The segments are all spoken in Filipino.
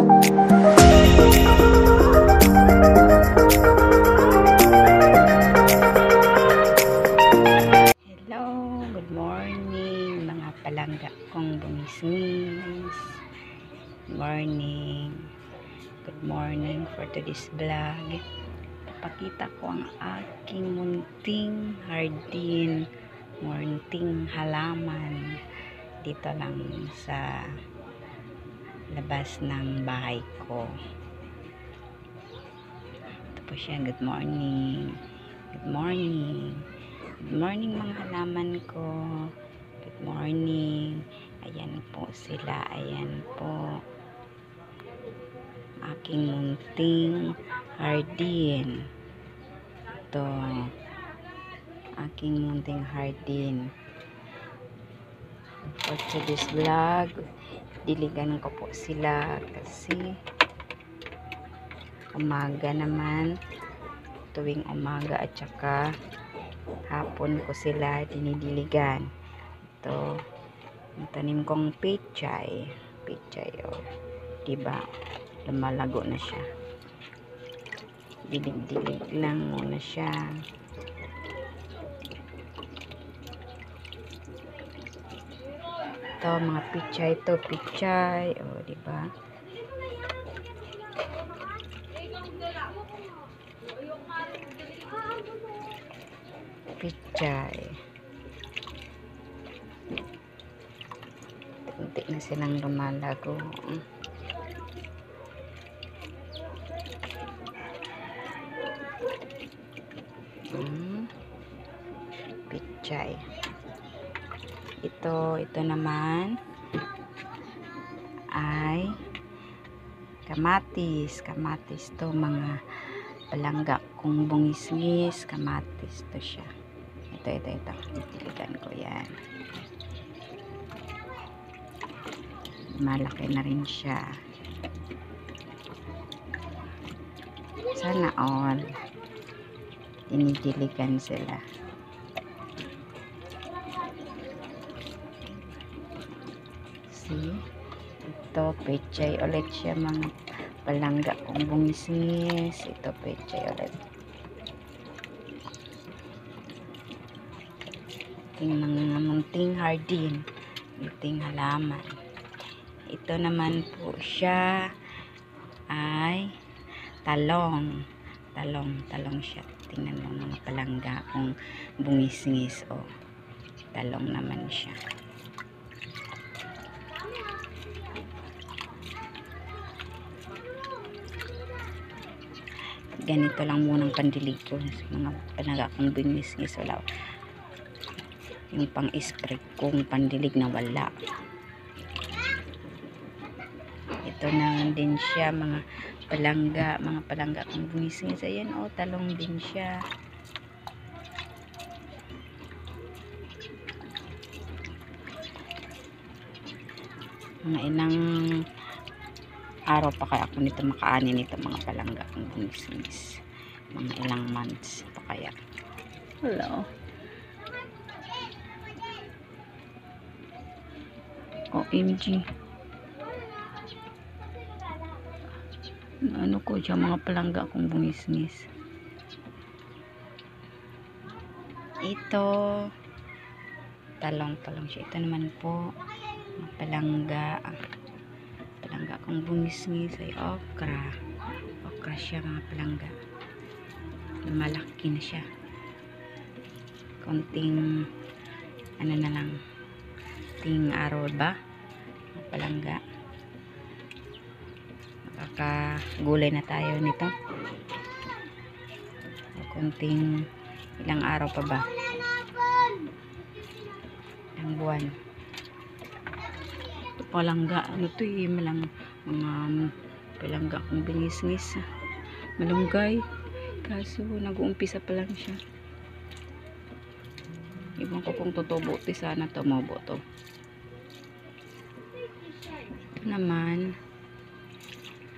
Hello, good morning mga palangga kong bumisnis. Good morning. Good morning for today's vlog. Papakita ko ang aking munting hardin, munting halaman dito lang sa labas ng bahay ko. Ito po siya. Good morning. Good morning. Good morning mga halaman ko. Good morning. Ayan po sila. Ayan po. Aking munting hardin. Ito. Aking munting hardin. For today's vlog, diligan ko po sila kasi umaga naman. Tuwing umaga at saka hapon ko sila dinidiligan. Ito, yung tanim kong pechay. Pechay, oh. Diba? Lumalago na siya. Dilig-dilig lang muna siya. Ito, mga pechay to. Pechay. Oh, diba? Pechay. Unti na silang lumalago. Pechay. Ito naman ay kamatis. Kamatis to mga palangga kung bungis-ngis. Kamatis to siya. Ito. Tiligan ko yan. Malaki na rin siya. Sana all dinidiligan sila. See? Ito, pechay ulit siya mga palangga kung bungis-ngis. Ito, pechay ulit. Ating mga munting hardin, munting halaman. Ito naman po siya ay talong siya. Tingnan mo mga palangga kung bungis-ngis. Oh, talong naman siya. Ganito lang munang pandilig ko mga palangga kung bungis-ngis. Wala yung pang-spray kung pandilig na wala. Ito na din siya mga palangga kung bungis-ngis. Ayan, oh, talong din siya. Mga ilang araw pa kaya ako nito makaani nito mga palangga kung bungis-ngis. Mga ilang months pa kaya. Hello. OMG. Ano ko siya mga palangga kung bungis-ngis. Ito talong siya. Ito naman po mga palangga kung bungis-ngis ay okra siya mga palangga. Malaki na siya. Konting ano na lang, ting araw ba mga palangga. Makakagulay na tayo nito. Konting ilang araw pa ba? Ilang buwan. Ito palangga. Ano to eh? Mga palangga kung bungis-ngis. Malunggay. Kaso nag-uumpisa pa lang siya. Ibang ko kung tutubo. Sana tumubo to. Ito naman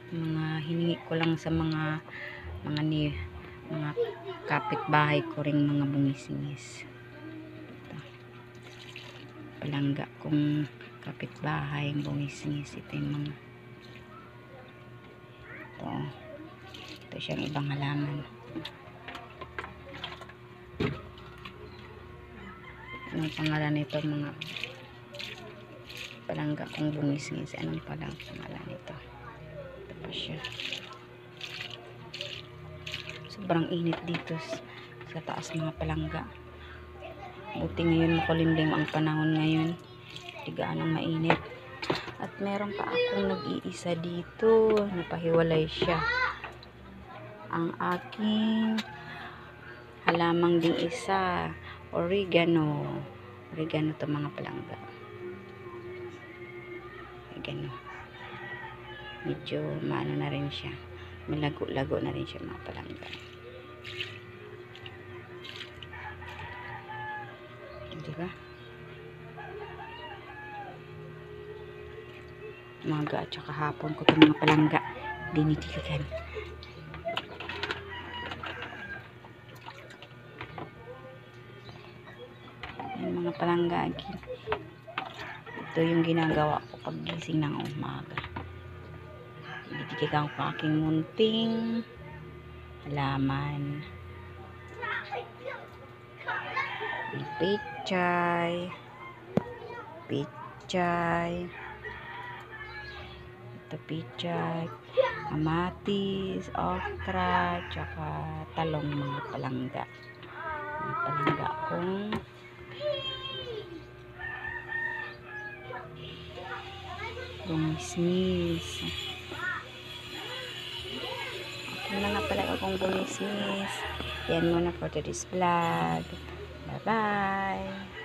mga hiningi ko lang sa mga kapitbahay ko ring mga bungis-ngis. Palangga kung kapitbahay bungis-ngis. Ito yung mga dito siyang ibang halaman. Anong pangalan nito mga palangga kong bungis-ngis? Anong pangalan nito? Ito pa siya. Sobrang init dito sa taas mga palangga. Buti ngayon makulimlim ang panahon ngayon. Di gaanong mainit. At meron pa akong nag-iisa dito. Napahiwalay siya. Ang aking halamang ding isa. Oregano. Oregano to mga palangga. Oregano. Medyo maano na rin siya. Malago-lago na rin siya mga palangga. Diba? Umaga at saka hapon ko itong mga palangga dinitiligan. Yung mga palangga, ito yung ginagawa ko pag gising ng umaga. Dinitiligan ko aking munting halaman. Pechay, ito pechay, kamatis, okra, tsaka talong mga palangga. Mga palangga kong bungis-ngis. Okay na nga pala akong bungis-ngis. Yan muna for today's vlog. Bye-bye!